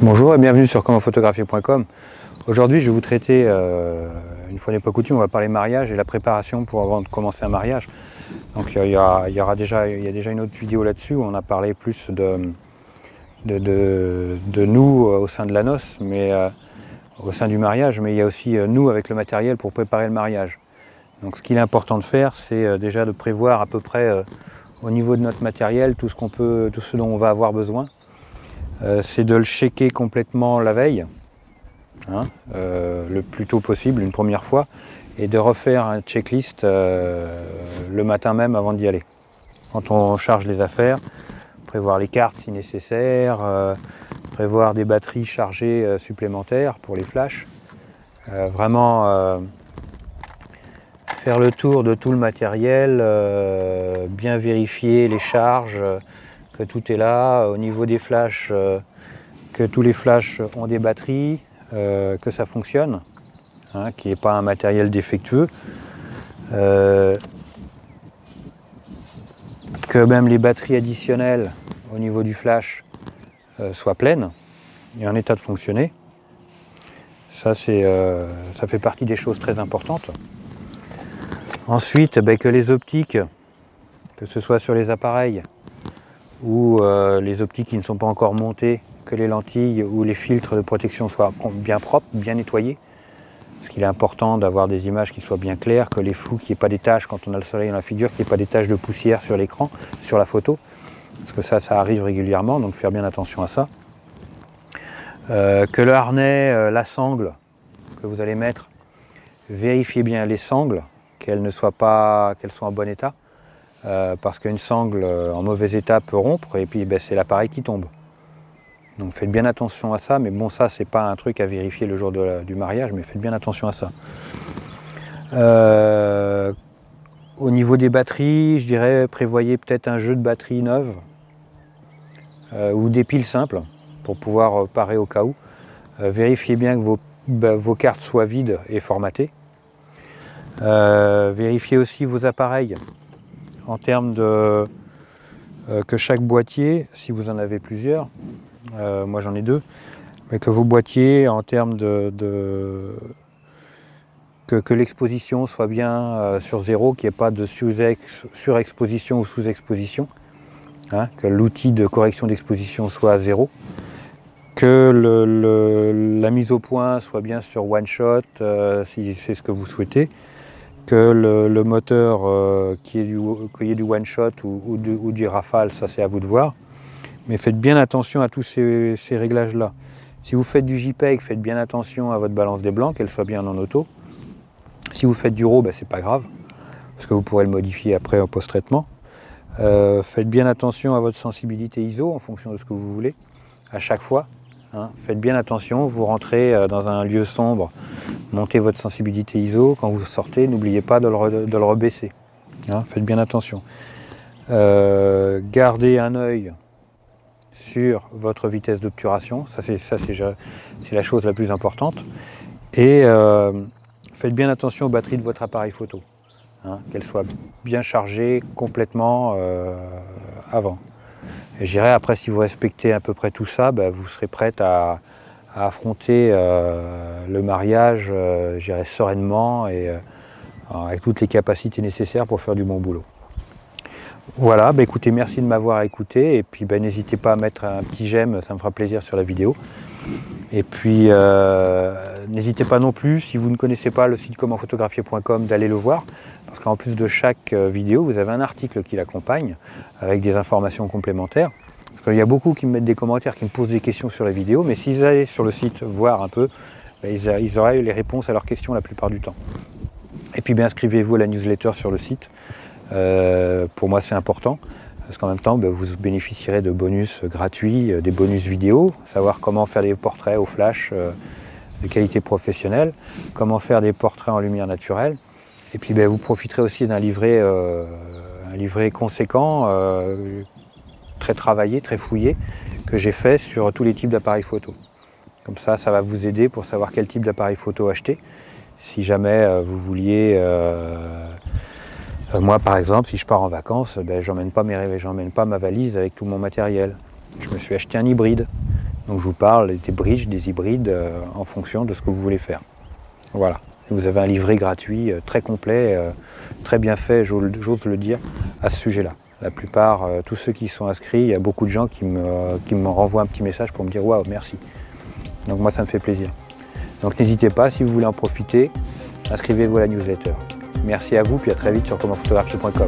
Bonjour et bienvenue sur commentphotographier.com. Aujourd'hui je vais vous traiter, une fois n'est pas coutume, on va parler mariage et la préparation pour avant de commencer un mariage. Donc il y a déjà une autre vidéo là-dessus où on a parlé plus de nous au sein de la noce, mais au sein du mariage, mais il y a aussi nous avec le matériel pour préparer le mariage. Donc ce qu'il est important de faire, c'est déjà de prévoir à peu près au niveau de notre matériel tout ce dont on va avoir besoin. C'est de le checker complètement la veille, le plus tôt possible, une première fois, et de refaire un checklist le matin même avant d'y aller. Quand on charge les affaires, prévoir les cartes si nécessaire, prévoir des batteries chargées supplémentaires pour les flashs, vraiment faire le tour de tout le matériel, bien vérifier les charges, que tout est là, au niveau des flashs, que tous les flashs ont des batteries, que ça fonctionne, qu'il n'y ait pas un matériel défectueux, que même les batteries additionnelles au niveau du flash soient pleines et en état de fonctionner. Ça fait partie des choses très importantes. Ensuite, que les optiques, que ce soit sur les appareils ou les optiques qui ne sont pas encore montées, que les lentilles ou les filtres de protection soient bien propres, bien nettoyés. Parce qu'il est important d'avoir des images qui soient bien claires, que les flous, qu'il n'y ait pas des taches quand on a le soleil dans la figure, qu'il n'y ait pas des taches de poussière sur l'écran, sur la photo. Parce que ça arrive régulièrement, donc faire bien attention à ça. Que le harnais, la sangle que vous allez mettre, vérifiez bien les sangles, qu'elles soient en bon état. Parce qu'une sangle en mauvais état peut rompre et puis c'est l'appareil qui tombe. Donc faites bien attention à ça, mais bon, ça c'est pas un truc à vérifier le jour du mariage, mais faites bien attention à ça. Au niveau des batteries, je dirais prévoyez peut-être un jeu de batteries neuves ou des piles simples pour pouvoir parer au cas où. Vérifiez bien que vos cartes soient vides et formatées. Vérifiez aussi vos appareils en termes de que chaque boîtier, si vous en avez plusieurs, moi j'en ai deux, mais que vos boîtiers en termes que l'exposition soit bien sur zéro, qu'il n'y ait pas de surexposition ou sous-exposition, que l'outil de correction d'exposition soit à zéro, que la mise au point soit bien sur one shot si c'est ce que vous souhaitez, que le moteur qu'il y ait du one shot ou du rafale, ça c'est à vous de voir. Mais faites bien attention à tous ces réglages là. Si vous faites du JPEG, faites bien attention à votre balance des blancs, qu'elle soit bien en auto. Si vous faites du RAW, c'est pas grave, parce que vous pourrez le modifier après en post-traitement. Faites bien attention à votre sensibilité ISO en fonction de ce que vous voulez, à chaque fois. Faites bien attention, vous rentrez dans un lieu sombre, montez votre sensibilité ISO, quand vous sortez, n'oubliez pas de le rebaisser. Faites bien attention. Gardez un œil sur votre vitesse d'obturation, ça c'est la chose la plus importante. Et faites bien attention aux batteries de votre appareil photo, qu'elles soient bien chargées complètement avant. Et je dirais après, si vous respectez à peu près tout ça, vous serez prête à affronter le mariage, je dirais sereinement et avec toutes les capacités nécessaires pour faire du bon boulot. Voilà, écoutez, merci de m'avoir écouté et puis n'hésitez pas à mettre un petit j'aime, ça me fera plaisir sur la vidéo. Et puis n'hésitez pas non plus, si vous ne connaissez pas le site commentphotographier.com, d'aller le voir, parce qu'en plus de chaque vidéo, vous avez un article qui l'accompagne avec des informations complémentaires. Parce qu'il y a beaucoup qui me mettent des commentaires, qui me posent des questions sur la vidéo, mais s'ils allaient sur le site voir un peu, ils auraient eu les réponses à leurs questions la plupart du temps. Et puis inscrivez-vous à la newsletter sur le site. Pour moi c'est important, parce qu'en même temps vous bénéficierez de bonus gratuits, des bonus vidéo, savoir comment faire des portraits au flash de qualité professionnelle, comment faire des portraits en lumière naturelle, et puis vous profiterez aussi d'un livret, un livret conséquent, très travaillé, très fouillé, que j'ai fait sur tous les types d'appareils photo. Comme ça va vous aider pour savoir quel type d'appareil photo acheter, si jamais vous vouliez... moi par exemple, si je pars en vacances, j'emmène pas ma valise avec tout mon matériel. Je me suis acheté un hybride. Donc je vous parle des bridges, des hybrides en fonction de ce que vous voulez faire. Voilà. Vous avez un livret gratuit très complet, très bien fait, j'ose le dire, à ce sujet-là. La plupart, tous ceux qui sont inscrits, il y a beaucoup de gens qui me renvoient un petit message pour me dire « Waouh, merci ». Donc moi, ça me fait plaisir. Donc n'hésitez pas, si vous voulez en profiter, inscrivez-vous à la newsletter. Merci à vous, puis à très vite sur commentphotographier.com.